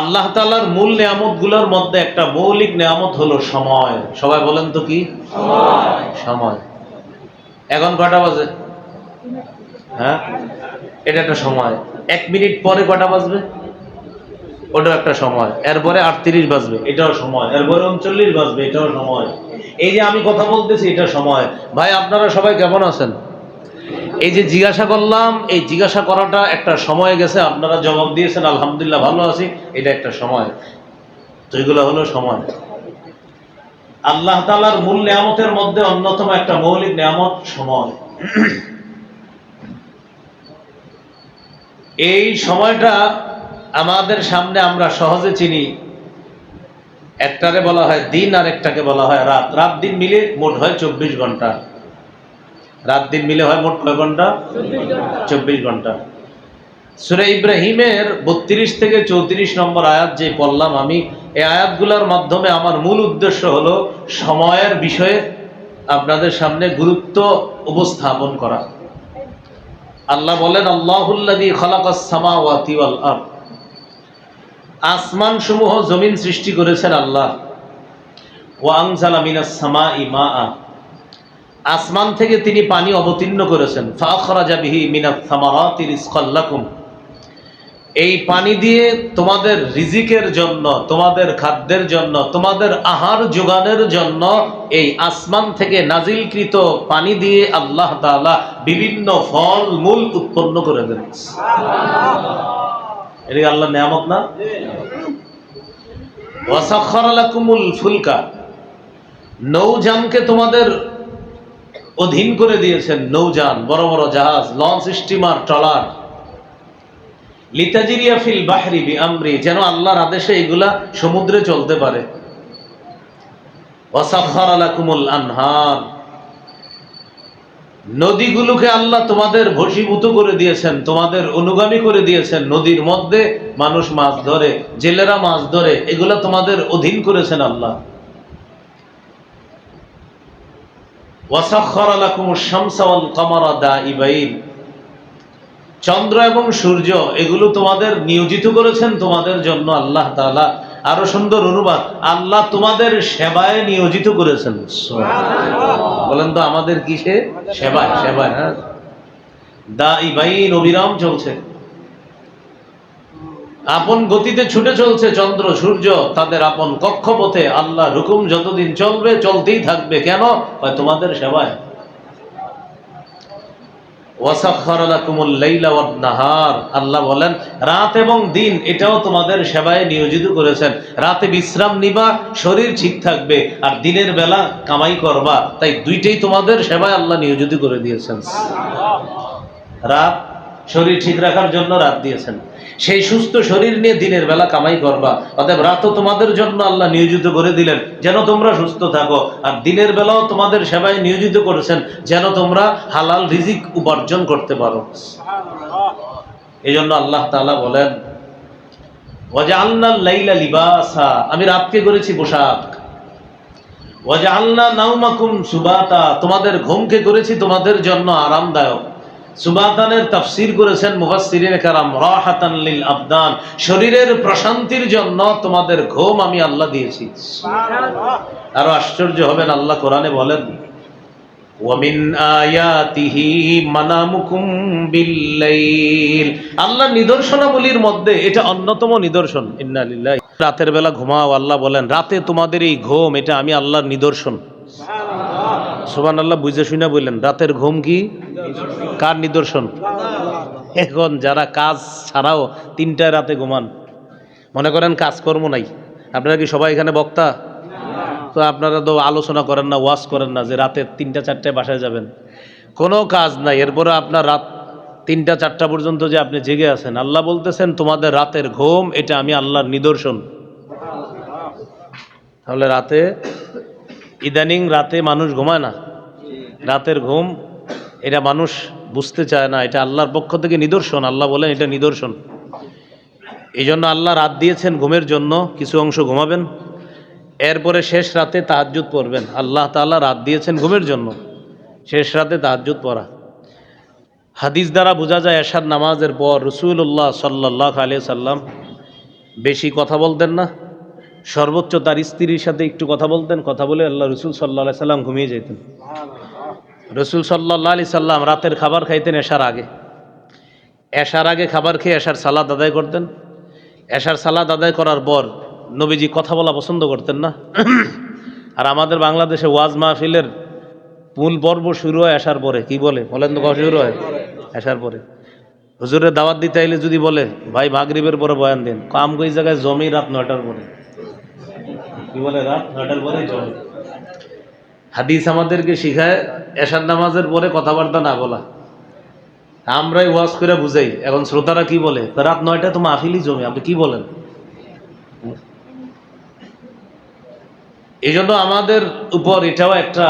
আল্লাহ তাআলার মূল নেয়ামতগুলোর মধ্যে একটা মৌলিক নেয়ামত হলো সময়। সবাই বলেন তো কি? সময়। এখন কটা বাজে? হ্যাঁ, এটা একটা সময়। 1 মিনিট পরে কটা বাজবে? ওটাও একটা সময়। এরপরে 38 বাজবে, এটাও সময়। এরপরে 39 বাজবে, এটাও সময়। এই যে আমি কথা বলতেছি, এটা সময়। ভাই, আপনারা সবাই কেমন আছেন? এই যে জিজ্ঞাসা করলাম, এই জিজ্ঞাসা করাটা একটা সময় গেছে, আপনারা জবাব দিয়েছেন আলহামদুলিল্লাহ ভালো আছি, এটা একটা সময়। তো এগুলো হলো সময়। আল্লাহ তাআলার মূল নেয়ামতের মধ্যে অন্যতম একটা মৌলিক নেয়ামত সময়। এই সময়টা আমাদের সামনে আমরা সহজে চিনি। একটাকে বলা হয় দিন, আর একটাকে বলা হয় রাত। রাত দিন মিলে মোট হয় 24 ঘন্টা। রাত দিন মিলে হয় মোট কয় ঘন্টা? 24 ঘন্টা। সূরা ইব্রাহিমের 32 থেকে 34 নম্বর আয়াত যে পড়লাম আমি, এই আয়াতগুলোর মাধ্যমে আমার মূল উদ্দেশ্য হলো সময়ের বিষয়ে আপনাদের সামনে গুরুত্ব উপস্থাপন করা। আল্লাহ বলেন, আল্লাহুল্লাযী খালাকাস সামাওয়াতি ওয়াল আরদ, আসমান সমূহ জমিন সৃষ্টি করেছেন আল্লাহ। ওয়া আনজালা মিনাস সামাই মাআ, আসমান থেকে তিনি পানি অবতীর্ণ করেছেন। ফাআখরাজা বিহি মিনাস সামারাতি রিজকাল লাকুম, এই পানি দিয়ে তোমাদের রিজিকের জন্য, তোমাদের খাদ্যের জন্য, তোমাদের আহার যোগানের জন্য এই আসমান থেকে নাজিলকৃত পানি দিয়ে আল্লাহ তাআলা বিভিন্ন ফল মূল উৎপন্ন করে দেন। এটা আল্লাহর নিয়ামত না? ওয়াসাখখারা লাকুমুল ফুলকা, নৌযানকে তোমাদের অধীন করে দিয়েছেন। নৌযান, বড় বড় জাহাজ, লঞ্চ, স্টিমার, ট্রলার। লিতাজরিয়া ফিল বাহরি বিআমরি, যেন আল্লাহর আদেশে এগুলা সমুদ্রে চলতে পারে। ওয়াসাখখারা লাকুমুল আনহার, নদীগুলোকে আল্লাহ তোমাদের বশীভূত করে দিয়েছেন, তোমাদের অনুগামী করে দিয়েছেন। নদীর মধ্যে মানুষ মাছ ধরে, জেলেরা মাছ ধরে, এগুলা তোমাদের অধীন করেছেন আল্লাহ। ওয়াসাখখারা লাকুমুশ শামসা ওয়াল কামারা দাইবাইন, চন্দ্র এবং সূর্য এগুলো তোমাদের নিয়োজিত করেছেন তোমাদের জন্য আল্লাহ তাআলা। আরো সুন্দর অনুবাদ, আল্লাহ তোমাদের সেবায় নিয়োজিত করেছেন। বলেন তো আমাদের কিসে? সেবায়। সেবায়, হ্যাঁ। দাইবাইন, অবিরাম চলছে, আপন গতিতে ছুটে চলছে। চন্দ্র সূর্য তাদের আপন কক্ষপথে, আল্লাহ হুকুম যতদিন চলবে চলতেই থাকবে। কেন? তোমাদের সেবায়। ওয়াসাখখারা লাকুমুল লাইলা ওয়ান নাহার, আল্লাহ বলেন রাত এবং দিন এটাও তোমাদের সেবায় নিয়োজিত করেছেন। রাতে বিশ্রাম নিবা, শরীর ঠিক থাকবে, আর দিনের বেলা কামাই করবা। তাই দুইটাই তোমাদের সেবায় আল্লাহ নিয়োজিত করে দিয়েছেন। রাত শরীর ঠিক রাখার জন্য রাত দিয়েছেন, সেই সুস্থ শরীর নিয়ে দিনের বেলা কামাই করবা। অতএব রাতও তোমাদের জন্য আল্লাহ নিয়োজিত করে দিলেন যেন তোমরা সুস্থ থাকো, আর দিনের বেলাও তোমাদের সেবায় নিয়োজিত করেছেন যেন তোমরা হালাল রিজিক উপার্জন করতে পারো। এই জন্য আল্লাহ তাআলা বলেন, ওয়াজআলনাল লাইলা লিবাসা, আমি রাতকে করেছি পোশাক। ওয়াজআলনা নাওমাকুম সুবাতা, তোমাদের ঘুমকে করেছি তোমাদের জন্য আরামদায়ক। সুবাতানের তাফসীর করেছেন মুফাসসিরিনে কেরাম, রাহাতান লিল আবদান, শরীরের প্রশান্তির জন্য তোমাদের ঘুম আমি আল্লাহ দিয়েছি। আরো আশ্চর্য হবেন, আল্লাহ কোরআনে বলেন, ওয়া মিন আয়াতিহি মানামুকুম বিল-লাইল, আল্লাহ নিদর্শনাবলীর মধ্যে এটা অন্যতম নিদর্শন। ইন্না লিল্লাহি, রাতের বেলা ঘুমাও, আল্লাহ বলেন রাতে তোমাদের এই ঘুম এটা আমি আল্লাহর নিদর্শন। সুবহানাল্লাহ, বুঝে শুনে বললেন রাতের ঘুম কি? কার নিদর্শন? এখন যারা কাজ ছাড়াও 3টায় রাতে ঘুমান, মনে করেন কাজকর্ম নাই, আপনারা কি সবাই এখানে বক্তা? তো আপনারা তো আলোচনা করেন না, ওয়াজ করেন না যে রাতে 3টা 4টায় বাসায় যাবেন। কোনো কাজ নাই, এরপরে আপনার রাত 3টা 4টা পর্যন্ত যে আপনি জেগে আছেন, আল্লাহ বলতেছেন তোমাদের রাতের ঘুম এটা আমি আল্লাহর নিদর্শন। তাহলে রাতে, ইদানিং রাতে মানুষ ঘুমায় না, রাতের ঘুম এটা মানুষ বুঝতে চায় না, এটা আল্লাহর পক্ষ থেকে নিদর্শন। আল্লাহ বলেন এটা নিদর্শন। এই জন্য আল্লাহ রাত দিয়েছেন ঘুমের জন্য, কিছু অংশ ঘুমাবেন, এরপরে শেষ রাতে তাহাজ্জুদ পড়বেন। আল্লাহ তাআলা রাত দিয়েছেন ঘুমের জন্য, শেষ রাতে তাহাজ্জুদ পড়া। হাদিস দ্বারা বোঝা যায় এশার নামাজের পর রাসূলুল্লাহ সাল্লাল্লাহু আলাইহি সাল্লাম বেশি কথা বলতেন না, সর্বোচ্চ তার স্ত্রীর সাথে একটু কথা বলতেন, কথা বলে আল্লাহ রসুল সাল্লাহ সাল্লাম ঘুমিয়ে যেতেন। রসুল সাল্লাহ আলি সাল্লাম রাতের খাবার খাইতেন এশার আগে। এশার আগে খাবার খেয়ে এশার সালাদ আদায় করতেন। এশার সালাদ আদায় করার পর নবীজি কথা বলা পছন্দ করতেন না। আর আমাদের বাংলাদেশে ওয়াজ মাহফিলের মূল পর্ব শুরু হয় এশার পরে। কি বলে বলেন তো? শুরু হয় এশার পরে। হুজুরের দাওয়াত দিতে আইলে যদি বলে ভাই মাগরিবের পরে বয়ান দিন, কাম কই জায়গায় জমি রাত 9টার পরে। কি বলে? রাত 9টার পরে জমি। হাদিস আমাদেরকে শিখায় এশার নামাজের পরে কথাবার্তা না বলা। আমরাই ওয়াজ করে বুঝাই। এখন শ্রোতারা কি বলে? রাত 9টায় তো মাহফিলই জমি, আপনি কি বলেন? এই জন্য আমাদের উপর এটাও একটা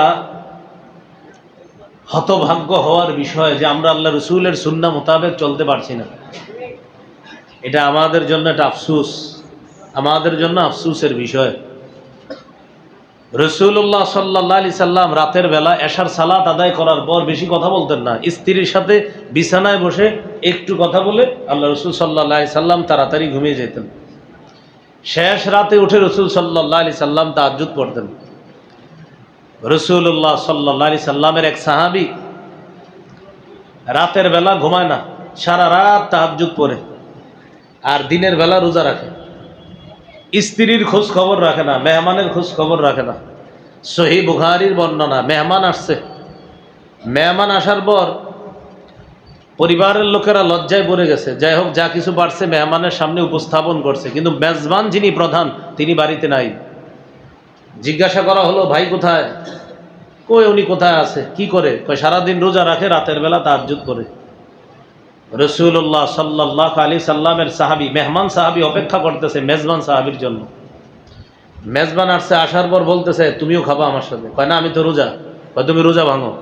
হতভাগ্য হওয়ার বিষয় যে আমরা আল্লাহ রসুলের সুন্নাহ মোতাবেক চলতে পারছি না। এটা আমাদের জন্য একটা আফসোস, আমাদের জন্য আফসোসের বিষয়। রসুল্লাহ সাল্লাহ আলি সাল্লাম রাতের বেলা এশার সালাত আদায় করার পর বেশি কথা বলতেন না। স্ত্রীর সাথে বিছানায় বসে একটু কথা বলে আল্লাহ রসুল সাল্লাহ আলি সাল্লাম তাড়াতাড়ি ঘুমিয়ে যেতেন। শেষ রাতে উঠে রসুল সাল্লাহ আলি সাল্লাম তাহাজ্জুদ পড়তেন। রসুল্লাহ সাল্লাহ আলি সাল্লামের এক সাহাবি রাতের বেলা ঘুমায় না, সারা রাত তাহাজ্জুদ পড়ে, আর দিনের বেলা রোজা রাখে। স্ত্রীর খোঁজ খবর রাখে না, মেহমানের খোঁজ খবর রাখে না। সহিহ বুখারীর বর্ণনা, মেহমান আসছে, মেহমান আসার পর পরিবারের লোকেরা লজ্জায় পড়ে গেছে। যাই হোক, যা কিছু পারছে মেহমানের সামনে উপস্থাপন করছে, কিন্তু মেজবান যিনি প্রধান তিনি বাড়িতে নাই। জিজ্ঞাসা করা হলো, ভাই কোথায়? কই উনি কোথায় আছে, কি করে? কই সারাদিন রোজা রাখে, রাতের বেলা তাহাজ্জুদ করে। রসুল্লাহ সাল্লাল্লাহু আলাইহি সাল্লামের সাহাবী, মেহমান সাহাবী অপেক্ষা করতেছে মেজবান সাহাবীর জন্য। মেজবান আসছে, আসার পর বলতেছে তুমিও খাবা আমার সাথে। কয় না, আমি তো রোজা। কয় তুমি রোজা ভাঙো,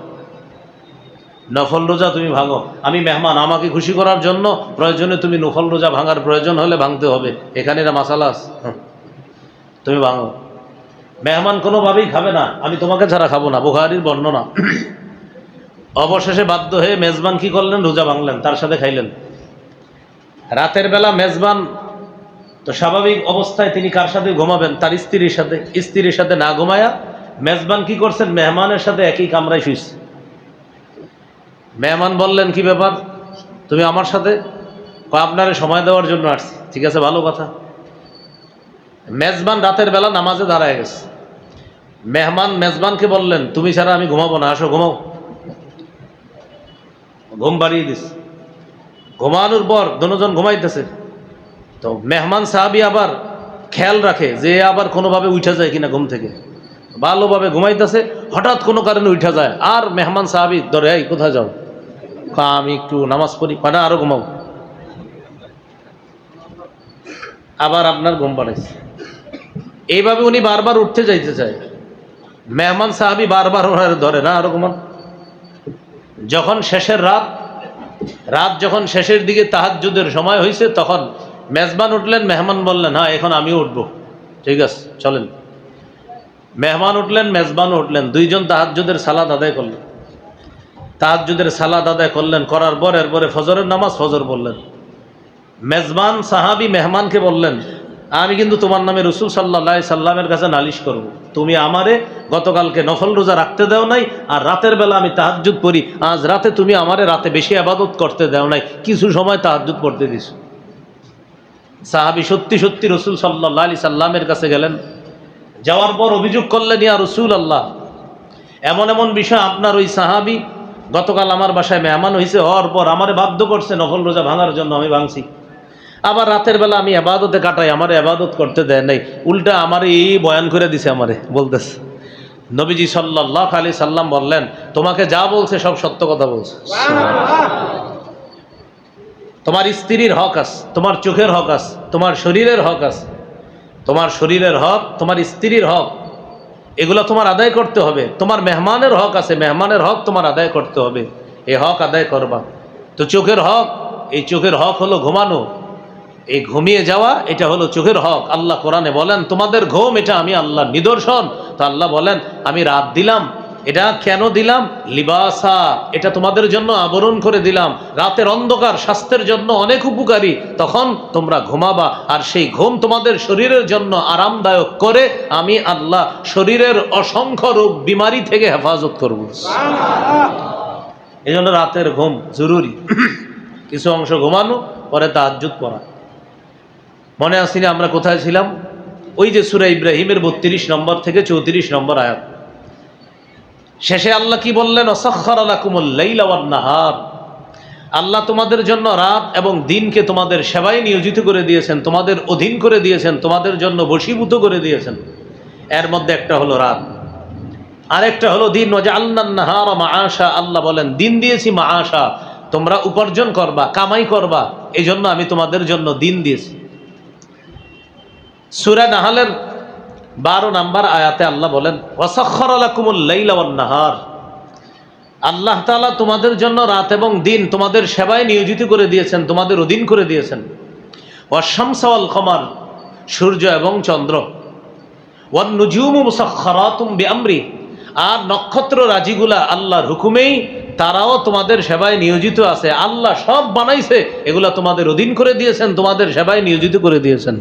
নফল রোজা তুমি ভাঙো। আমি মেহমান, আমাকে খুশি করার জন্য প্রয়োজনে তুমি নফল রোজা ভাঙার প্রয়োজন হলে ভাঙতে হবে, এখানে না মাসালা আছে, তুমি ভাঙো। মেহমান কোনোভাবেই খাবে না, আমি তোমাকে ছাড়া খাবো না, বুখারীর বর্ণনা। অবশেষে বাধ্য হয়ে মেজবান কি করলেন? রোজা ভাঙলেন, তার সাথে খাইলেন। রাতের বেলা মেজবান তো স্বাভাবিক অবস্থায় তিনি কার সাথে ঘুমাবেন? তার স্ত্রীর সাথে। স্ত্রীর সাথে না ঘুমায়া মেজবান কি করছেন? মেহমানের সাথে একই কামরায় শুয়েছে। মেহমান বললেন, কি ব্যাপার, তুমি আমার সাথে? আপনারে সময় দেওয়ার জন্য আসছি। ঠিক আছে, ভালো কথা। মেজবান রাতের বেলা নামাজে দাঁড়ায় গেছে। মেহমান মেজবানকে বললেন, তুমি ছাড়া আমি ঘুমাবো না, আসো ঘুমাও। ঘুম বাড়িয়ে দিস। ঘুমানোর পর দুজন ঘুমাইতেছে, তো মেহমান সাহাবী আবার খেয়াল রাখে যে আবার কোনোভাবে উঠা যায় কিনা ঘুম থেকে। ভালোভাবে ঘুমাইতেছে, হঠাৎ কোনো কারণে উঠা যায়, আর মেহমান সাহাবী ধরে, এই কোথায় যাও? আমি একটু নামাজ পড়ি। না, আরো ঘুমাও। আবার আপনার ঘুম পাড়াইছে। এইভাবে উনি বারবার উঠতে যাইতে চায়, মেহমান সাহাবী বারবার ওনার ধরে, না আরো ঘুমান। যখন শেষের রাত যখন শেষের দিকে তাহাজ্জুদের সময় হয়েছে, তখন মেজবান উঠলেন, মেহমান বললেন, হ্যাঁ এখন আমিও উঠবো। ঠিক আছে, চলেন। মেহমান উঠলেন, মেজবানও উঠলেন, দুইজন তাহাজ্জুদের সালাত আদায় করলেন। তাহাজ্জুদের সালাত আদায় করলেন, করার পর এরপরে ফজরের নামাজ, ফজর বললেন। মেজবান সাহাবী মেহমানকে বললেন, আমি কিন্তু তোমার নামে রসুল সাল্লাল্লাহু আলাইহি সাল্লামের কাছে নালিশ করব। তুমি আমারে গতকালকে নফল রোজা রাখতে দাও নাই, আর রাতের বেলা আমি তাহাজ্জুদ পড়ি, আজ রাতে তুমি আমারে রাতে বেশি ইবাদত করতে দাও নাই, কিছু সময় তাহাজ্জুদ পড়তে দিছো। সাহাবী সত্যি সত্যি রসুল সাল্লাল্লাহু আলাইহি সাল্লামের কাছে গেলেন। যাওয়ার পর অভিযোগ করলেন, ইয়া রাসূলুল্লাহ, এমন এমন বিষয় আপনার ওই সাহাবী গতকাল আমার বাসায় মেহমান হয়েছে, হওয়ার পর আমারে বাধ্য করছে নফল রোজা ভাঙার জন্য, আমি ভাঙছি। আবার রাতের বেলা আমি ইবাদতে কাটাই, আমার ইবাদত করতে দেয় নাই, উল্টা আমারে এই বয়ান করে দিছে, আমারে বলতেছে। নবীজি সাল্লাল্লাহু আলাইহি সাল্লাম বললেন, তোমাকে যা বলছে সব সত্য কথা বলছে। তোমার স্ত্রীর হক আছে, তোমার চোখের হক আছে, তোমার শরীরের হক আছে। তোমার শরীরের হক, তোমার স্ত্রীর হক, এগুলো তোমার আদায় করতে হবে। তোমার মেহমানের হক আছে, মেহমানের হক তোমার আদায় করতে হবে, এই হক আদায় করবা। তো চোখের হক, এই চোখের হক হলো ঘুমানো, এই ঘুমিয়ে যাওয়া, এটা হলো চোখের হক। আল্লাহ কোরআনে বলেন, তোমাদের ঘুম এটা আমি আল্লাহর নিদর্শন। তো আল্লাহ বলেন, আমি রাত দিলাম, এটা কেন দিলাম? লিবাসা, এটা তোমাদের জন্য আবরণ করে দিলাম। রাতের অন্ধকার স্বাস্থ্যের জন্য অনেক উপকারী, তখন তোমরা ঘুমাবা, আর সেই ঘুম তোমাদের শরীরের জন্য আরামদায়ক করে আমি আল্লাহ শরীরের অসংখ্য রোগ বিমারি থেকে হেফাজত করব। এই জন্য রাতের ঘুম জরুরি। কিছু অংশ ঘুমানো, পরে তাহাজ্জুদ পড়া। মনে আসিনি আমরা কোথায় ছিলাম? ওই যে সূরা ইব্রাহিমের 32 নম্বর থেকে 34 নম্বর আয়াত। শেষে আল্লাহ কি বললেন? ওয়াসাখখারা লাকুমুল লাইলা ওয়ান নাহার, আল্লাহ তোমাদের জন্য রাত এবং দিনকে তোমাদের সেবায় নিয়োজিত করে দিয়েছেন, তোমাদের অধীন করে দিয়েছেন, তোমাদের জন্য বশীভূত করে দিয়েছেন। এর মধ্যে একটা হলো রাত, আরেকটা হলো দিন। ওয়াজআলনান নাহারা মাআশা, আল্লাহ বলেন দিন দিয়েছি মাআশা, তোমরা উপার্জন করবা, কামাই করবা, এই জন্য আমি তোমাদের জন্য দিন দিয়েছি। সূরা নাহলের 12 নম্বর আয়াতে আল্লাহ বলেন ওয়াসাখখারা লাকুমুল লাইলা ওয়ান নাহার, আল্লাহ তাআলা তোমাদের জন্য রাত এবং দিন তোমাদের সেবায় নিয়োজিত করে দিয়েছেন, তোমাদের অধীন করে দিয়েছেন। ওয়াশ-শামসা ওয়াল কমার, সূর্য এবং চন্দ্র। ওয়ান নুজুমু মুসাখখারাতুম বিআমরি, আর নক্ষত্র রাজিগুলা আল্লাহর হুকুমেই তারাও তোমাদের সেবায় নিয়োজিত আছে। আল্লাহ সব বানাইছে, এগুলা তোমাদের অধীন করে দিয়েছেন, তোমাদের সেবায় নিয়োজিত করে দিয়েছেন।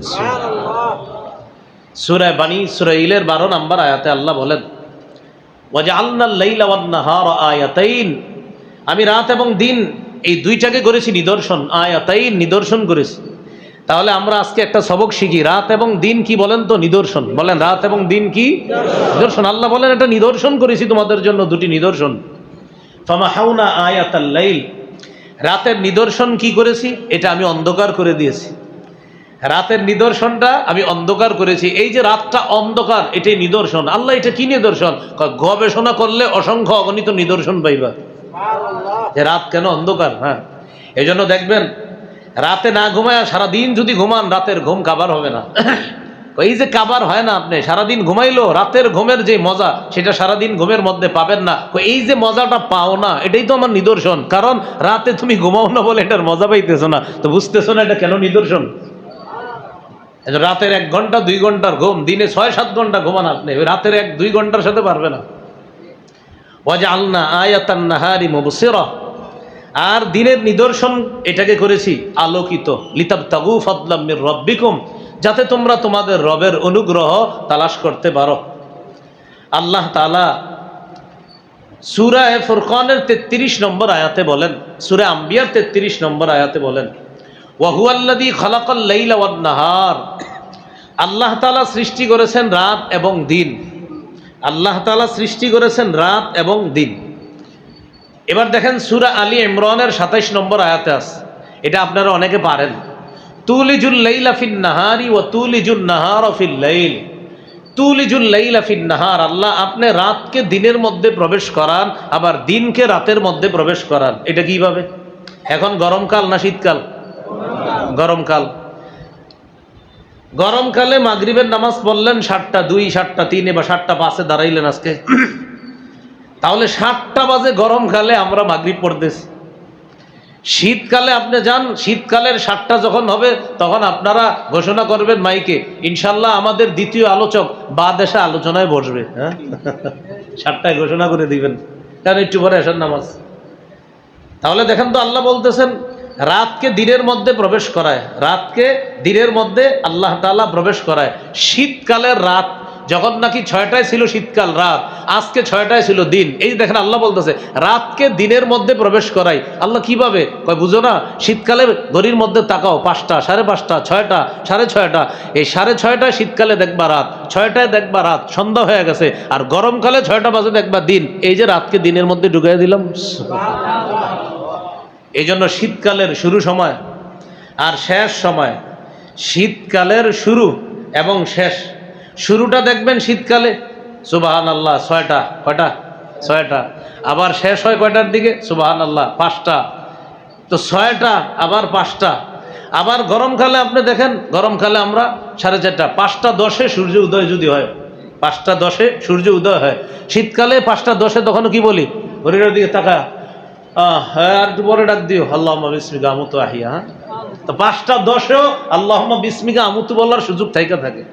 সূরা বানী ইসরাঈলের 12 নম্বর আয়াতে আল্লাহ বলেন ওয়াজআলনাল লাইলা ওয়ান নাহারা আয়াতাইন, আমি রাত এবং দিন এই দুইটাকে করেছি নিদর্শন। আয়াতাইন, নিদর্শন করেছি। তাহলে আমরা আজকে একটা সবক শিখি, রাত এবং দিন কি বলেন তো? নিদর্শন। বলেন, রাত এবং দিন কি? নিদর্শন। আল্লাহ বলেন এটা নিদর্শন করেছি তোমাদের জন্য, দুটি নিদর্শন। ফামাহাউনা আয়াতাল লাইল, রাতের নিদর্শন কি করেছি? এটা আমি অন্ধকার করে দিয়েছি। রাতের নিদর্শনটা আমি অন্ধকার করেছি। এই যে রাতটা অন্ধকার, এটাই নিদর্শন। আল্লাহ এটা কি নিদর্শন? গবেষণা করলে অসংখ্য অগণিত নিদর্শন পাইবা যে রাত কেন অন্ধকার। হ্যাঁ, এই জন্য দেখবেন রাতে না ঘুমায় সারাদিন যদি ঘুমান, রাতের ঘুম কাবার হবে না। এই যে কাবার হয় না, আপনি সারাদিন ঘুমাইলো, রাতের ঘুমের যে মজা সেটা সারাদিন ঘুমের মধ্যে পাবেন না। এই যে মজাটা পাও না, এটাই তো আমার নিদর্শন। কারণ রাতে তুমি ঘুমাও না বলে এটার মজা পাইতেছো না, তো বুঝতেছো না এটা কেন নিদর্শন। রাতের 1 ঘন্টা 2 ঘন্টার ঘুম, দিনে 6-7 ঘন্টা ঘুমান আপনি, রাতের 1-2 ঘন্টার সাথে পারবে না। ওয়াজআলনা আয়াতান নাহারি মুবসিরা, আর দিনের নিদর্শন এটাকে করেছি আলোকিত। লিতাবতাগু ফাদলাম মির রাব্বিকুম, যাতে তোমরা তোমাদের রবের অনুগ্রহ তালাশ করতে পারো। আল্লাহ তাআলা সূরা ফুরকানের 33 নম্বর আয়াতে বলেন, সূরা আম্বিয়ার 33 নম্বর আয়াতে বলেন ওয়া হুয়াল্লাযী খালাকাল লাইলা ওয়ান নাহার, আল্লাহ তাআলা সৃষ্টি করেছেন রাত এবং দিন। আল্লাহ তাআলা সৃষ্টি করেছেন রাত এবং দিন। এবার দেখেন সূরা আলী ইমরানের 27 নম্বর আয়াতে আছে, এটা আপনারা অনেকে পারেন। তুলিজুল লাইলা ফিন নাহারি ওয়া তুলিজুন নাহারা ফিল লাইল, তুলিজুল লাইলা ফিন নাহার, আল্লাহ আপনি রাতকে দিনের মধ্যে প্রবেশ করান, আবার দিনকে রাতের মধ্যে প্রবেশ করান। এটা কিভাবে? এখন গরমকাল না শীতকাল? গরমকাল। গরমকালে মাগরিবের নামাজ পড়লেন 7টা 2, 7টা 3 বা 7টা 5 দাঁড়াইলেন আজকে, তাহলে 7টা বাজে গরমকালে আমরা মাগরিব পড়তেছি। শীতকালে আপনি যান, শীতকালের 7টা যখন হবে তখন আপনারা ঘোষণা করবেন মাইকে, ইনশাল্লাহ আমাদের দ্বিতীয় আলোচক বাদ এসে আলোচনায় বসবে। হ্যাঁ, 7টায় ঘোষণা করে দিবেন, কারণ একটু পরে এসার নামাজ। তাহলে দেখেন তো আল্লাহ বলতেছেন রাতকে দিনের মধ্যে প্রবেশ করায়, রাতকে দিনের মধ্যে আল্লাহ তাআলা প্রবেশ করায়। শীতকালের রাত যখন নাকি 6টায় ছিল শীতকাল রাত, আজকে 6টায় ছিল দিন। এই দেখেন আল্লাহ বলতেছে রাতকে দিনের মধ্যে প্রবেশ করাই। আল্লাহ কিভাবে কয় বুঝো না? শীতকালে ঘড়ির মধ্যে তাকাও, 5টা 5:30 6টা 6:30, এই 6:30টায় শীতকালে দেখবা রাত, 6টায় দেখবা রাত, সন্ধ্যা হয়ে গেছে। আর গরমকালে 6টা বাজে দেখবা দিন। এই যে রাতকে দিনের মধ্যে ঢুকাই দিলাম। এই জন্য শীতকালের শুরু সময় আর শেষ সময়, শীতকালের শুরু এবং শেষ, শুরুটা দেখবেন শীতকালে সুবহানাল্লাহ 6টা, কয়টা? 6টা। আবার শেষ হয় কয়টার দিকে? সুবহানাল্লাহ 5টা। তো 6টা আবার 5টা। আবার গরমকালে আপনি দেখেন, গরমকালে আমরা 4:30, 5:10 সূর্য উদয় যদি হয়, 5:10 সূর্য উদয় হয়। শীতকালে 5:10 তখন কি বলি? ঘড়ির দিকে তাকা, হ্যাঁ আর একটু পরে ডাক দিও আল্লাহুম্মা বিসমিকা আমুতু আহিয়া। হ্যাঁ, তো 5:10 আল্লাহুম্মা বিসমিকা আমুতু বলার সুযোগ থাকে।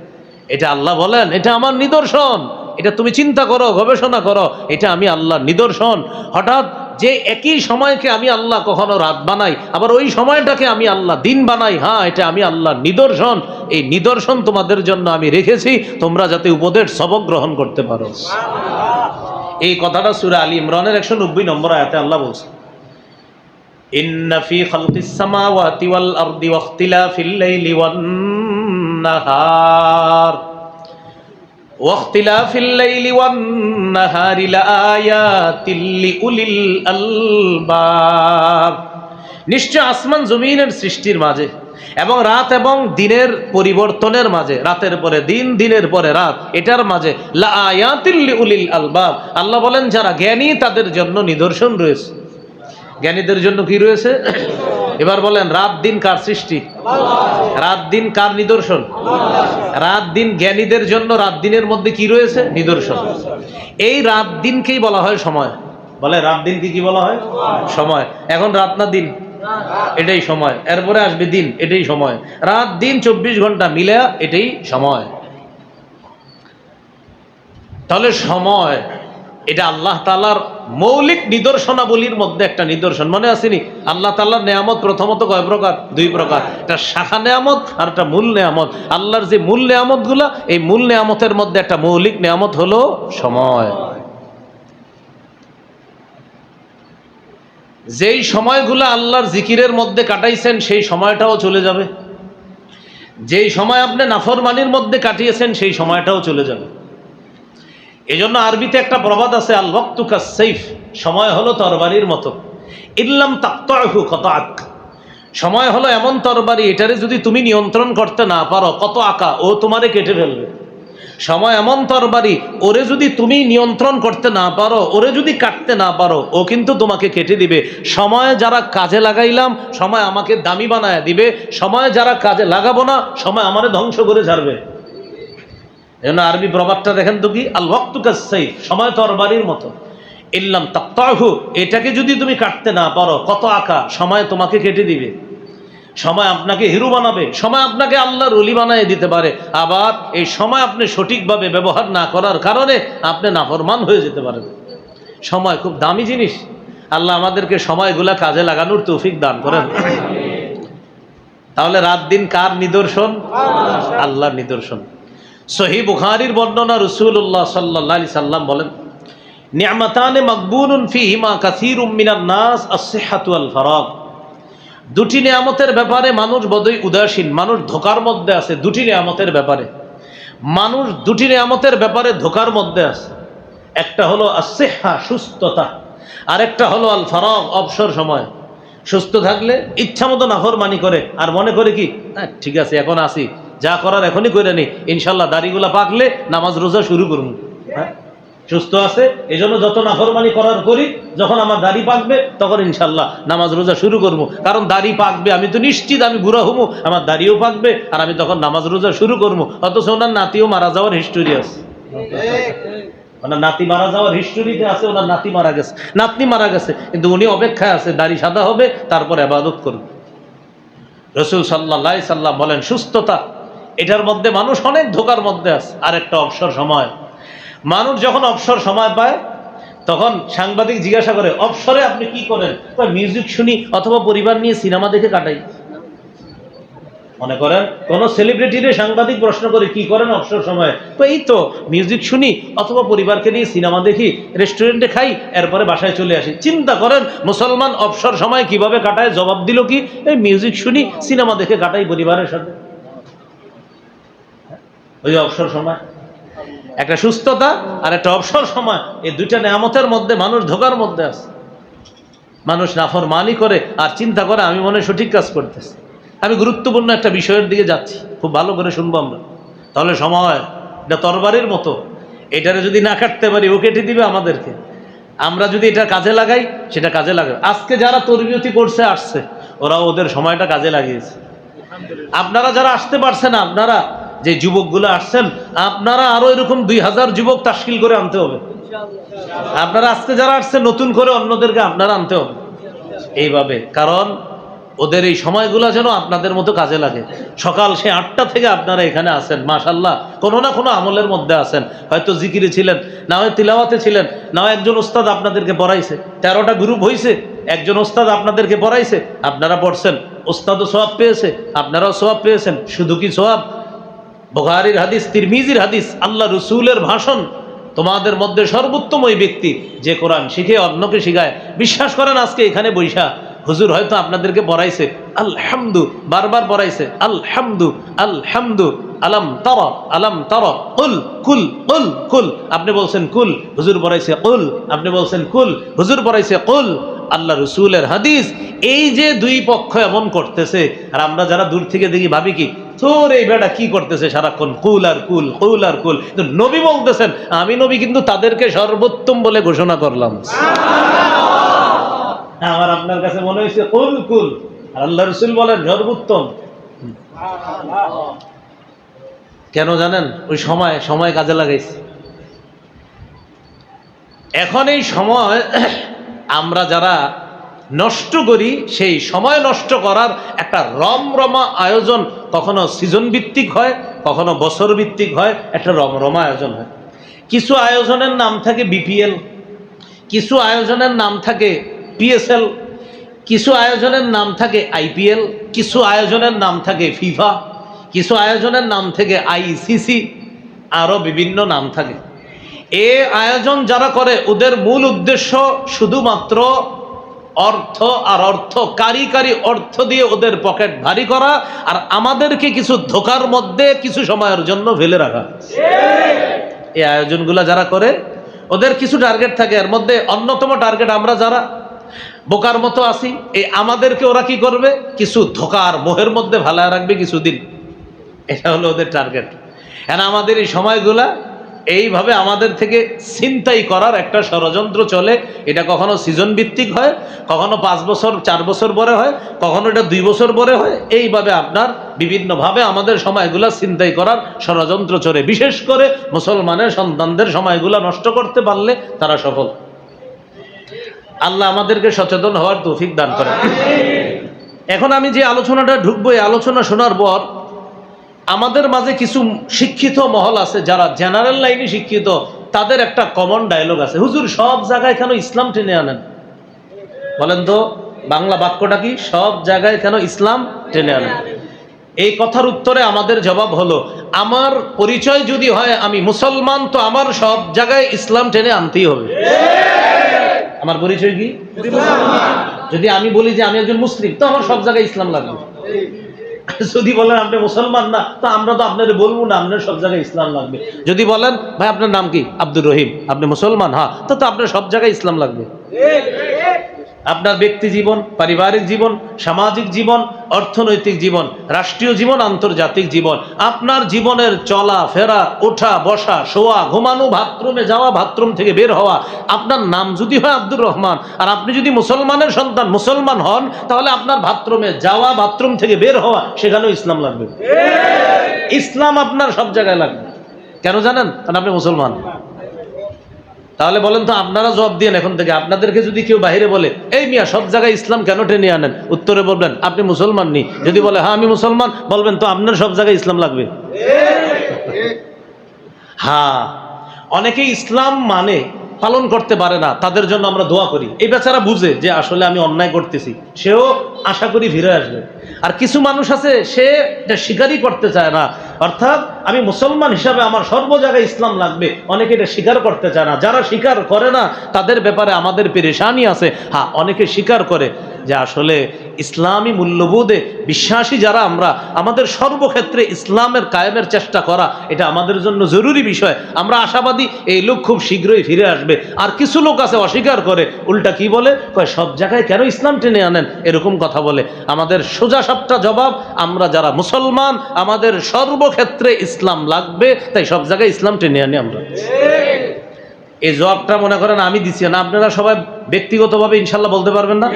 এটা আল্লাহ বলেন এটা আমার নিদর্শন, এটা তুমি চিন্তা করো, গবেষণা করো, এটা আমি আল্লাহর নিদর্শন। হঠাৎ যে একই সময়কে আমি আল্লাহ কখনো রাত বানাই, আবার ওই সময়টাকে আমি আল্লাহ দিন বানাই, হ্যাঁ এটা আমি আল্লাহর নিদর্শন। এই নিদর্শন তোমাদের জন্য আমি রেখেছি, তোমরা যাতে উপদেশ সবক গ্রহণ করতে পারো। এই কথাটা সূরা আলী ইমরানের 190 নম্বর আয়াতে আল্লাহ বলছে, ইন্না ফি খালকিস সামাওয়াতি ওয়াল আরদি ওয়াখতিলাফিল লাইলি ওয়ান নাহার ওয়াখতিলাফিল লাইলি ওয়ান নাহারি লাআয়াতিল লিউলিল আলবাব। নিশ্চয় আসমান জমিনের সৃষ্টির মাঝে এবং রাত এবং দিনের পরিবর্তনের মাঝে, রাতের পরে দিন, দিনের পরে রাত, এটার মাঝে লাআয়াতিল লিউলিল আলবাব, আল্লাহ বলেন যারা জ্ঞানী তাদের জন্য নিদর্শন রয়েছে। জ্ঞানীদের জন্য কি রয়েছে? এবার বলেন, রাত দিন কার সৃষ্টি? রাত দিন কার নিদর্শন? রাত দিন জ্ঞানীদের জন্য। রাত দিনের মধ্যে কি রয়েছে? নিদর্শন। এই রাত দিনকেই বলা হয় সময়। বলে রাত দিনকে কি বলা হয়? সময়। এখন রাত না দিন? এটাই সময়। এরপরে আসবে দিন, এটাই সময়। রাত দিন 24 ঘন্টা মিলে এটাই সময়। তাহলে সময় এটা আল্লাহ তাআলার মৌলিক নিদর্শনাবলীর মধ্যে একটা নিদর্শন। মনে আসেনি? আল্লাহ তাআলার নেয়ামত প্রথমত কয় প্রকার? 2 প্রকার। একটা শাখা নেয়ামত আর একটা মূল নেয়ামত। আল্লাহর যে মূল নেয়ামত গুলা, এই মূল নেয়ামতের মধ্যে একটা মৌলিক নেয়ামত হলো সময়। যেই সময়গুলো আল্লাহর জিকিরের মধ্যে কাটাইছেন সেই সময়টাও চলে যাবে। যেই সময় আপনি নাফরমানির মধ্যে কাটিয়েছেন সেই সময়টাও চলে যাবে। এজন্য আরবিতে একটা প্রবাদ আছে, আল ওয়াক্তু কাস-সাইফ, সময় হলো তরবারির মতো, ইল্লাম তাকতাহু কাতাক। সময় হলো এমন তরবারি, এটারে যদি তুমি নিয়ন্ত্রণ করতে না পারো, কত আকা, ও তোমারে কেটে ফেলবে। সময় এমন তরবারি, ওরে যদি তুমি নিয়ন্ত্রণ করতে না পারো, ওরে যদি কাটতে না পারো, ও কিন্তু তোমাকে কেটে দিবে। সময় যারা কাজে লাগাইলাম, সময় আমাকে দামি বানায় দিবে। সময় যারা কাজে লাগাবো না, সময় আমারে ধ্বংস করে ছাড়বে। এজন্য আরবি প্রবাদটা দেখেন তো কি, আল ওয়াক্তু কাস-সাইফ, সময় তরবারির মতো, ইল্লাম তাকতাহু, এটাকে যদি তুমি কাটতে না পারো, কত আকা, সময় তোমাকে কেটে দিবে। সময় আপনাকে হিরো বানাবে, সময় আপনাকে আল্লাহর ওলি বানায় দিতে পারে। আবার এই সময় আপনি সঠিকভাবে ব্যবহার না করার কারণে আপনি নাফরমান হয়ে যেতে পারেন। সময় খুব দামি জিনিস। আল্লাহ আমাদেরকে সময়গুলা কাজে লাগানোর তৌফিক দান করেন। তাহলে রাত দিন কার নিদর্শন? আল্লাহর নিদর্শন। সহিহ বুখারীর বর্ণনা, রাসূলুল্লাহ সাল্লাল্লাহু আলাইহি সাল্লাম বলেন, নি'মাতানে মাকবুনুন ফীহিমা কাসীরুম মিনান নাস আস-সিহহাতু ওয়াল ফারাগ। দুটি নিয়ামতের ব্যাপারে মানুষ বোধহয় উদাসীন, মানুষ ধোকার মধ্যে আছে। দুটি নিয়ামতের ব্যাপারে মানুষ, দুটি নিয়ামতের ব্যাপারে ধোকার মধ্যে আছে। একটা হলো আস-সিহহা, সুস্থতা, আর একটা হলো আল ফারাগ, অবসর সময়। সুস্থ থাকলে ইচ্ছা মতো নাফরমানি করে, আর মনে করে কি ঠিক আছে এখন আসি, যা করার এখনই করে নি, ইনশাল্লাহ দাড়িগুলা পাকলে নামাজ রোজা শুরু করবো। হ্যাঁ, সুস্থ আছে এই জন্য যত নাফরমানি করার করি, যখন আমার দাড়ি পাকবে তখন ইনশাল্লাহ নামাজ রোজা শুরু করবো। কারণ দাড়ি পাকবে, আমি তো নিশ্চিত আমি বুড়া হবো, আমার দাড়িও পাকবে, আর আমি তখন নামাজ রোজা শুরু করবো। অথচ ওনার নাতিও মারা যাওয়ার হিস্টোরি আছে। ওনার নাতি মারা যাওয়ার হিস্টোরিতে আছে, ওনার নাতি মারা গেছে, নাতনি মারা গেছে, কিন্তু উনি অপেক্ষায় আছে দাড়ি সাদা হবে, তারপর ইবাদত করবে। রাসূল সাল্লাল্লাহু আলাইহি সাল্লাম বলেন, সুস্থতা, এটার মধ্যে মানুষ অনেক ধোকার মধ্যে আছে। আর একটা অবসর সময়। মানুষ যখন অবসর সময় পায়, তখন সাংবাদিক জিজ্ঞাসা করে, অবসরে আপনি কি করেন? মিউজিক শুনি অথবা পরিবার নিয়ে সিনেমা দেখে কাটাই। মনে করেন কোন সেলিব্রিটিরে সাংবাদিক প্রশ্ন করে, কি করেন অবসর সময়? তো এই তো মিউজিক শুনি অথবা পরিবারকে নিয়ে সিনেমা দেখি, রেস্টুরেন্টে খাই, এরপরে বাসায় চলে আসি। চিন্তা করেন মুসলমান অবসর সময় কিভাবে কাটায়? জবাব দিল কি, এই মিউজিক শুনি, সিনেমা দেখে কাটাই পরিবারের সাথে। ওই অবসর সময়, একটা সুস্থতা আর একটা অবসর সময়, এই দুইটা নেয়ামতের মধ্যে মানুষ ধোকার মধ্যে আছে। মানুষ নাফরমানি করে আর চিন্তা করে আমি মনে সঠিক কাজ করতেছি। আমি গুরুত্বপূর্ণ একটা বিষয়ের দিকে যাচ্ছি, খুব ভালো করে শুনবো আমরা। তাহলে সময় এটা তরবারির মতো, এটারে যদি না কাটতে পারি ও কেটে দিবে আমাদেরকে। আমরা যদি এটা কাজে লাগাই, সেটা কাজে লাগাবে। আজকে যারা তরবিয়তি করছে আসছে, ওরা ওদের সময়টা কাজে লাগিয়েছে। আপনারা যারা আসতে পারছেন, আপনারা যে যুবকগুলো আসছেন, আপনারা আরো এরকম 2000 যুবক তাশকিল করে আনতে হবে। আপনারা আজকে যারা আসছেন, নতুন করে অন্যদেরকে আপনারা আনতে হবে এইভাবে। কারণ ওদের এই সময়গুলো যেন আপনাদের মতো কাজে লাগে। সকাল সে 8টা থেকে আপনারা এখানে আছেন, মাশাআল্লাহ কোনো না কোনো আমলের মধ্যে আছেন, হয়তো জিকিরে ছিলেন, না হয় তিলাওয়াতে ছিলেন, না হয় একজন ওস্তাদ আপনাদেরকে পড়াইছে, 13টা গ্রুপ হয়েছে, একজন ওস্তাদ আপনাদেরকে পড়াইছে, আপনারা পড়ছেন, ওস্তাদও সওয়াব পেয়েছে, আপনারাও সওয়াব পেয়েছেন। শুধু কি সওয়াব? বুখারীর হাদিস, তিরমিজির হাদিস, আল্লাহ রসুলের ভাষণ, তোমাদের মধ্যে সর্বোত্তম ওই ব্যক্তি যে কোরআন শিখে অন্যকে শিখায়। বিশ্বাস করেন আজকে এখানে বৈশা হুজুর হয়তো আপনাদেরকে পড়াইছে আলহামদু, বারবার পড়াইছে আলহামদু আলহামদু, আলাম তারা আলাম তারা, কুল কুল কুল কুল, আপনি বলছেন কুল, হুজুর পড়াইছে কুল, আপনি বলছেন কুল, হুজুর পড়াইছে কুল। আল্লাহ রসুলের হাদিস। এই যে দুই পক্ষ এমন করতেছে, আর আমরা যারা দূর থেকে দেখি ভাবি কি তোর এই বেটা কি করতেছে সারাক্ষণ কুল আর কুল, কুল আর কুল। কিন্তু নবী বলতেছেন আমি নবী কিন্তু তাদেরকে সর্বোত্তম বলে ঘোষণা করলাম। আমার আপনার কাছে মনে হয়েছে কুল কুল, আর আল্লাহ রসুল বলেন সর্বোত্তম। কেন জানেন? ওই সময় কাজে লাগাইছে। এখন এই সময় আমরা যারা নষ্ট করি, সেই সময় নষ্ট করার একটা রমরমা আয়োজন কখনো সিজন ভিত্তিক হয়, কখনো বছর ভিত্তিক হয়, একটা রমরমা আয়োজন হয়। কিছু আয়োজনের নাম থাকে বিপিএল, কিছু আয়োজনের নাম থাকে পিএসএল, কিছু আয়োজনের নাম থাকে আইপিএল, কিছু আয়োজনের নাম থাকে ফিফা, কিছু আয়োজনের নাম থেকে আইসিসি, আরও বিভিন্ন নাম থাকে। এ আয়োজন যারা করে ওদের মূল উদ্দেশ্য শুধুমাত্র অর্থ, আর অর্থ কারি অর্থ দিয়ে ওদের পকেট ভারী করা, আর আমাদেরকে কিছু ধোকার মধ্যে কিছু সময়ের জন্য ফেলে রাখা। এই আয়োজনগুলো যারা করে ওদের কিছু টার্গেট থাকে, এর মধ্যে অন্যতম টার্গেট আমরা যারা বোকার মতো আছি, এই আমাদেরকে ওরা কি করবে? কিছু ধোকার মোহের মধ্যে ভালায় রাখবে কিছুদিন, এটা হলো ওদের টার্গেট। এখন আমাদের এই সময়গুলা এইভাবে আমাদের থেকে ছিনতাই করার একটা ষড়যন্ত্র চলে। এটা কখনো সিজন ভিত্তিক হয়, কখনো 5 বছর 4 বছর পরে হয়, কখনো এটা 2 বছর পরে হয়। এইভাবে আপনার বিভিন্নভাবে আমাদের সময়গুলা ছিনতাই করার ষড়যন্ত্র চলে। বিশেষ করে মুসলমানের সন্তানদের সময়গুলা নষ্ট করতে পারলে তারা সফল। আল্লাহ আমাদেরকে সচেতন হওয়ার তৌফিক দান করেন। এখন আমি যে আলোচনাটা ঢুকবো, এই আলোচনা শোনার পর আমাদের মাঝে কিছু শিক্ষিত মহল আছে যারা জেনারেল লাইনে শিক্ষিত, তাদের একটা কমন ডায়লগ আছে, হুজুর সব জায়গায় কেন ইসলাম টেনে আনেন? বলেন তো বাংলা বাক্যটা কি? সব জায়গায় কেন ইসলাম টেনে আনেন? এই কথার উত্তরে আমাদের জবাব হলো, আমার পরিচয় যদি হয় আমি মুসলমান, তো আমার সব জায়গায় ইসলাম টেনে আনতেই হবে। আমার পরিচয় কি? যদি আমি বলি যে আমি একজন মুসলিম, তো আমার সব জায়গায় ইসলাম লাগবে। যদি বলেন আপনি মুসলমান না, তো আমরা তো আপনার বলবো না আপনার সব জায়গায় ইসলাম লাগবে। যদি বলেন ভাই আপনার নাম কি? আব্দুর রহিম, আপনি মুসলমান? হ্যাঁ, তো আপনার সব জায়গায় ইসলাম লাগবে। আপনার ব্যক্তি জীবন, পারিবারিক জীবন, সামাজিক জীবন, অর্থনৈতিক জীবন, রাষ্ট্রীয় জীবন, আন্তর্জাতিক জীবন, আপনার জীবনের চলা ফেরা, ওঠা বসা, শোয়া, ঘুমানো, বাথরুমে যাওয়া, বাথরুম থেকে বের হওয়া, আপনার নাম যদি হয় আব্দুর রহমান, আর আপনি যদি মুসলমানের সন্তান মুসলমান হন, তাহলে আপনার বাথরুমে যাওয়া, বাথরুম থেকে বের হওয়া, সেখানেও ইসলাম লাগবে। ইসলাম আপনার সব জায়গায় লাগবে। কেন জানেন? কারণ আপনি মুসলমান। তাহলে বলেন তো, আপনারা জবাব দিয়েন এখন থেকে। আপনাদেরকে যদি কেউ বাইরে বলে এই মিয়া সব জায়গায় ইসলাম কেন টেনে আনেন, উত্তরে বলবেন আপনি মুসলমান নি। যদি বলে হ্যাঁ আমি মুসলমান, বলবেন তো আপনার সব জায়গায় ইসলাম লাগবে। হ্যাঁ, অনেকে ইসলাম মানে পালন করতে পারে না, তাদের জন্য আমরা দোয়া করি। এই বেচারা বুঝে যে আসলে আমি অন্যায় করতেছি, সেও আশা করি ফিরে আসবে। আর কিছু মানুষ আছে সে এটা স্বীকারই করতে চায় না, অর্থাৎ আমি মুসলমান হিসাবে আমার সর্ব জায়গায় ইসলাম লাগবে, অনেকে এটা স্বীকার করতে চায় না। যারা স্বীকার করে না তাদের ব্যাপারে আমাদের পেরেশানি আছে। হ্যাঁ, অনেকে স্বীকার করে যে আসলে ইসলামী মূল্যবোধে বিশ্বাসী যারা আমরা, আমাদের সর্বক্ষেত্রে ইসলামের কায়েমের চেষ্টা করা এটা আমাদের জন্য জরুরি বিষয়। আমরা আশাবাদী এই লোক খুব শীঘ্রই ফিরে আসবে। আর কিছু লোক আছে অস্বীকার করে, উল্টা কি বলে, কয় সব জায়গায় কেন ইসলাম টেনে আনেন, এরকম কথা বলে। আমাদের সোজা সাপটা জবাব, আমরা যারা মুসলমান আমাদের সর্বক্ষেত্রে ইসলাম লাগবে, তাই সব জায়গায় ইসলাম টেনে আনি আমরা। এই জবাবটা মনে করেন আমি দিচ্ছি না, আপনারা সবাই ব্যক্তিগতভাবে ইনশাল্লাহ বলতে পারবেন না?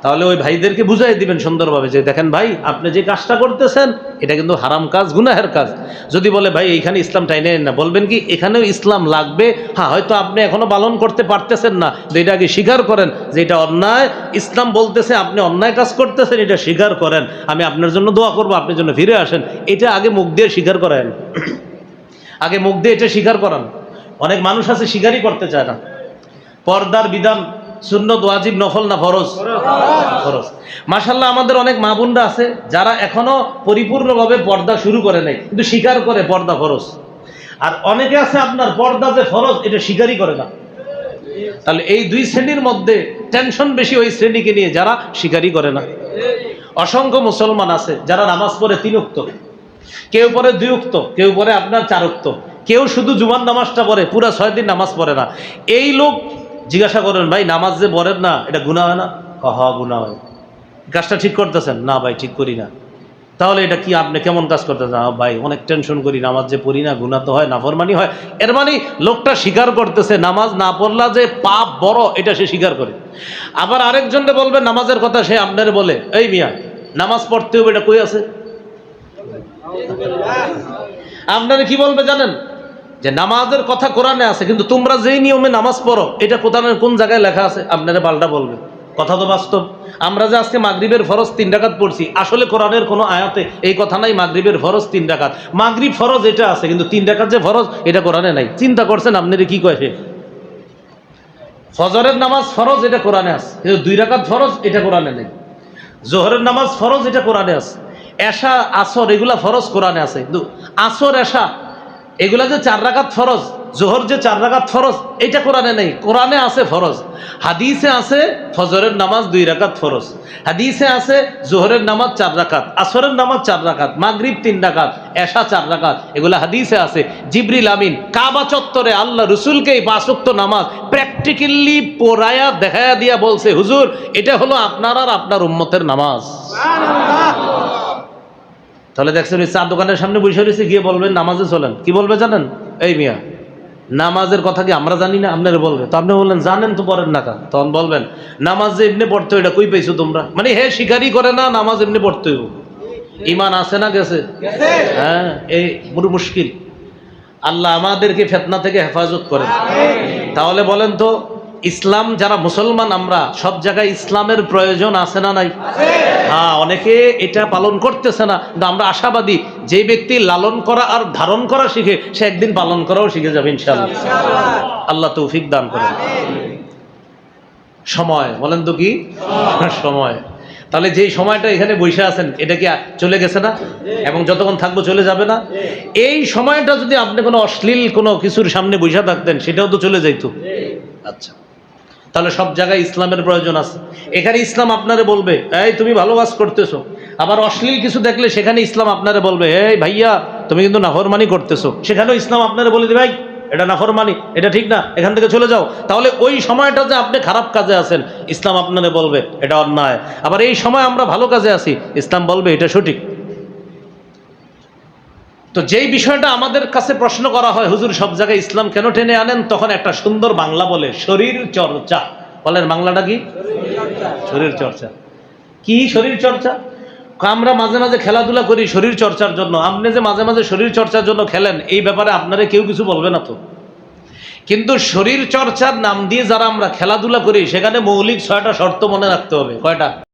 তাহলে ওই ভাইদেরকে বুঝাই দিবেন সুন্দরভাবে যে দেখেন ভাই আপনি যে কাজটা করতেছেন এটা কিন্তু হারাম কাজ, গুনাহের কাজ। যদি বলে ভাই এইখানে ইসলাম টাইনে না, বলবেন কি এখানেও ইসলাম লাগবে, হ্যাঁ হয়তো আপনি এখনো পালন করতে পারতেছেন না, তো এটা আগে স্বীকার করেন যে এটা অন্যায়। ইসলাম বলতেছে আপনি অন্যায় কাজ করতেছেন, এটা স্বীকার করেন, আমি আপনার জন্য দোয়া করবো, আপনার জন্য ফিরে আসেন। এটা আগে মুখ দিয়ে স্বীকার করেন, আগে মুখ দিয়ে এটা স্বীকার করান। অনেক মানুষ আছে স্বীকারই করতে চায় না। পর্দার বিধান সুন্নত, ওয়াজিব, নফল না ফরজ? ফরজ। মাশাআল্লাহ আমাদের অনেক মা বোনরা আছে যারা এখনো পরিপূর্ণভাবে পর্দা শুরু করে নাই, কিন্তু স্বীকার করে পর্দা ফরজ। আর অনেকে আছে আপনার পর্দা যে ফরজ এটা স্বীকারই করে না। তাহলে এই দুই শ্রেণীর মধ্যে টেনশন বেশি ওই শ্রেণীকে নিয়ে যারা স্বীকারই করে না। অসংখ্য মুসলমান আছে যারা নামাজ পড়ে 3 ওয়াক্ত, কেউ পড়ে 2 ওয়াক্ত, কেউ পড়ে আপনার 4 ওয়াক্ত, কেউ শুধু জুমার নামাজটা পড়ে, পুরা 6 দিন নামাজ পড়ে না। এই লোক জিজ্ঞাসা করেন ভাই নামাজ যে পড়েন না এটা গুনাহ হয় না? হ্যাঁ গুনাহ হয়। কাজটা ঠিক করতেছেন? না ভাই ঠিক করি না। তাহলে এটা কি আপনি কেমন কাজ করতেছেন? ভাই অনেক টেনশন করি, নামাজ যে পড়ি না, গুনাহ তো হয়, নাফরমানি হয়। এর মানে লোকটা স্বীকার করতেছে নামাজ না পড়লা যে পাপ বড়, এটা সে স্বীকার করে। আবার আরেকজনকে বলবে নামাজের কথা, সে আপনারে বলে এই মিয়া নামাজ পড়তে হবে, এটা কই আছে? আপনারা কি বলবে জানেন? যে নামাজের কথা কোরআনে আছে, কিন্তু তোমরা যেই নিয়মে নামাজ পড়ো এটা কোরআনের কোন জায়গায় লেখা আছে? আপনারা পাল্টা বলবে। কথা তো বাস্তব। আমরা যে আজকে মাগরিবের ফরজ 3 রাকাত পড়ছি, আসলে কোরআনের কোনো আয়াতে এই কথা নাই মাগরিবের ফরজ 3 রাকাত। মাগরিব ফরজ এটা আছে, কিন্তু 3 রাকাত যে ফরজ এটা কোরআনে নাই। চিন্তা করছেন আপনারা কি কয়? ফজরের নামাজ ফরজ এটা কোরআনে আছে, কিন্তু 2 রাকাত ফরজ এটা কোরআনে নেই। জোহরের নামাজ ফরজ এটা কোরআনে আছে। এশা আসর এগুলা ফরজ কোরআনে আছে, কিন্তু আসর এশা এগুলা যে 4 রাকাত ফরজ, জোহর যে 4 রাকাত ফরজ এটা কোরআনে নেই। কোরআনে আছে ফরজ, হাদিসে আছে ফজরের নামাজ 2 রাকাত ফরজ, হাদিসে আছে জোহরের নামাজ 4 রাকাত, আসরের নামাজ 4 রাকাত, মাগরিব 3 রাকাত, এশা 4 রাকাত, এগুলা হাদিসে আছে। জিবরিল আমিন কাবা চত্বরে আল্লাহ রসুলকে এই 5 ওয়াক্ত নামাজ প্র্যাকটিক্যালি পড়ায়া দেখায়া দিয়া বলছে হুজুর এটা হলো আপনার আর আপনার উম্মতের নামাজ। তাহলে দেখছেন ওই চা দোকানের সামনে বসে রয়েছে, গিয়ে বলবেন নামাজে চলেন, কি বলবে জানেন? এই মিয়া নামাজের কথা কি আমরা জানি না? আপনারা বলবে। তো আপনি বললেন জানেন তো পড়েন না, তখন বলবেন নামাজ যে এমনি পড়তে এটা কই পাইছো তোমরা? মানে হে স্বীকারই করে না নামাজ এমনি পড়তে হইব। ইমান আছে না গেছে? হ্যাঁ, এই বড় মুশকিল। আল্লাহ আমাদেরকে ফিতনা থেকে হেফাজত করেন। তাহলে বলেন তো ইসলাম যারা মুসলমান আমরা সব জায়গায় ইসলামের প্রয়োজন আছে না নাই? হ্যাঁ, অনেকে এটা পালন করতেছে না, কিন্তু আমরা আশাবাদী যে ব্যক্তি লালন করা আর ধারণ করা শিখে সে একদিন পালন করাও শিখে যাবে ইনশাআল্লাহ। আল্লাহ তৌফিক দান করেন। সময় বলেন তো কি সময়? তাহলে যেই সময়টা এখানে বসে আছেন এটা কি চলে গেছে না? এবং যতক্ষণ থাকবো চলে যাবে না? এই সময়টা যদি আপনি কোনো অশ্লীল কোনো কিছুর সামনে বসে থাকতেন সেটাও তো চলে যাইতো। আচ্ছা, তাহলে সব জায়গায় ইসলামের প্রয়োজন আছে। এখানে ইসলাম আপনারে বলবে এই তুমি ভালো কাজ করতেছো, আবার অশ্লীল কিছু দেখলে সেখানে ইসলাম আপনারে বলবে এই ভাইয়া তুমি কিন্তু নাফরমানি করতেছো, সেখানেও ইসলাম আপনারে বলে দিবে ভাই এটা নাফরমানি, এটা ঠিক না, এখান থেকে চলে যাও। তাহলে ওই সময়টা যে আপনি খারাপ কাজে আছেন ইসলাম আপনারে বলবে এটা অন্যায়, আবার এই সময় আমরা ভালো কাজে আছি ইসলাম বলবে এটা সঠিক। তো যেই বিষয়টা আমাদের কাছে প্রশ্ন করা হয় হুজুর সব জায়গায় ইসলাম কেন টেনে আনেন, তখন একটা সুন্দর বাংলা বলে শরীর চর্চা। বলেন বাংলাটা কি? শরীর চর্চা। কি শরীর চর্চা? আমরা মাঝে মাঝে খেলাধুলা করি শরীর চর্চার জন্য। আপনি যে মাঝে মাঝে শরীর চর্চার জন্য খেলেন এই ব্যাপারে আপনারা কেউ কিছু বলবে না তো, কিন্তু শরীর চর্চার নাম দিয়ে যারা আমরা খেলাধুলা করি সেখানে মৌলিক 6টা শর্ত মনে রাখতে হবে। কয়টা?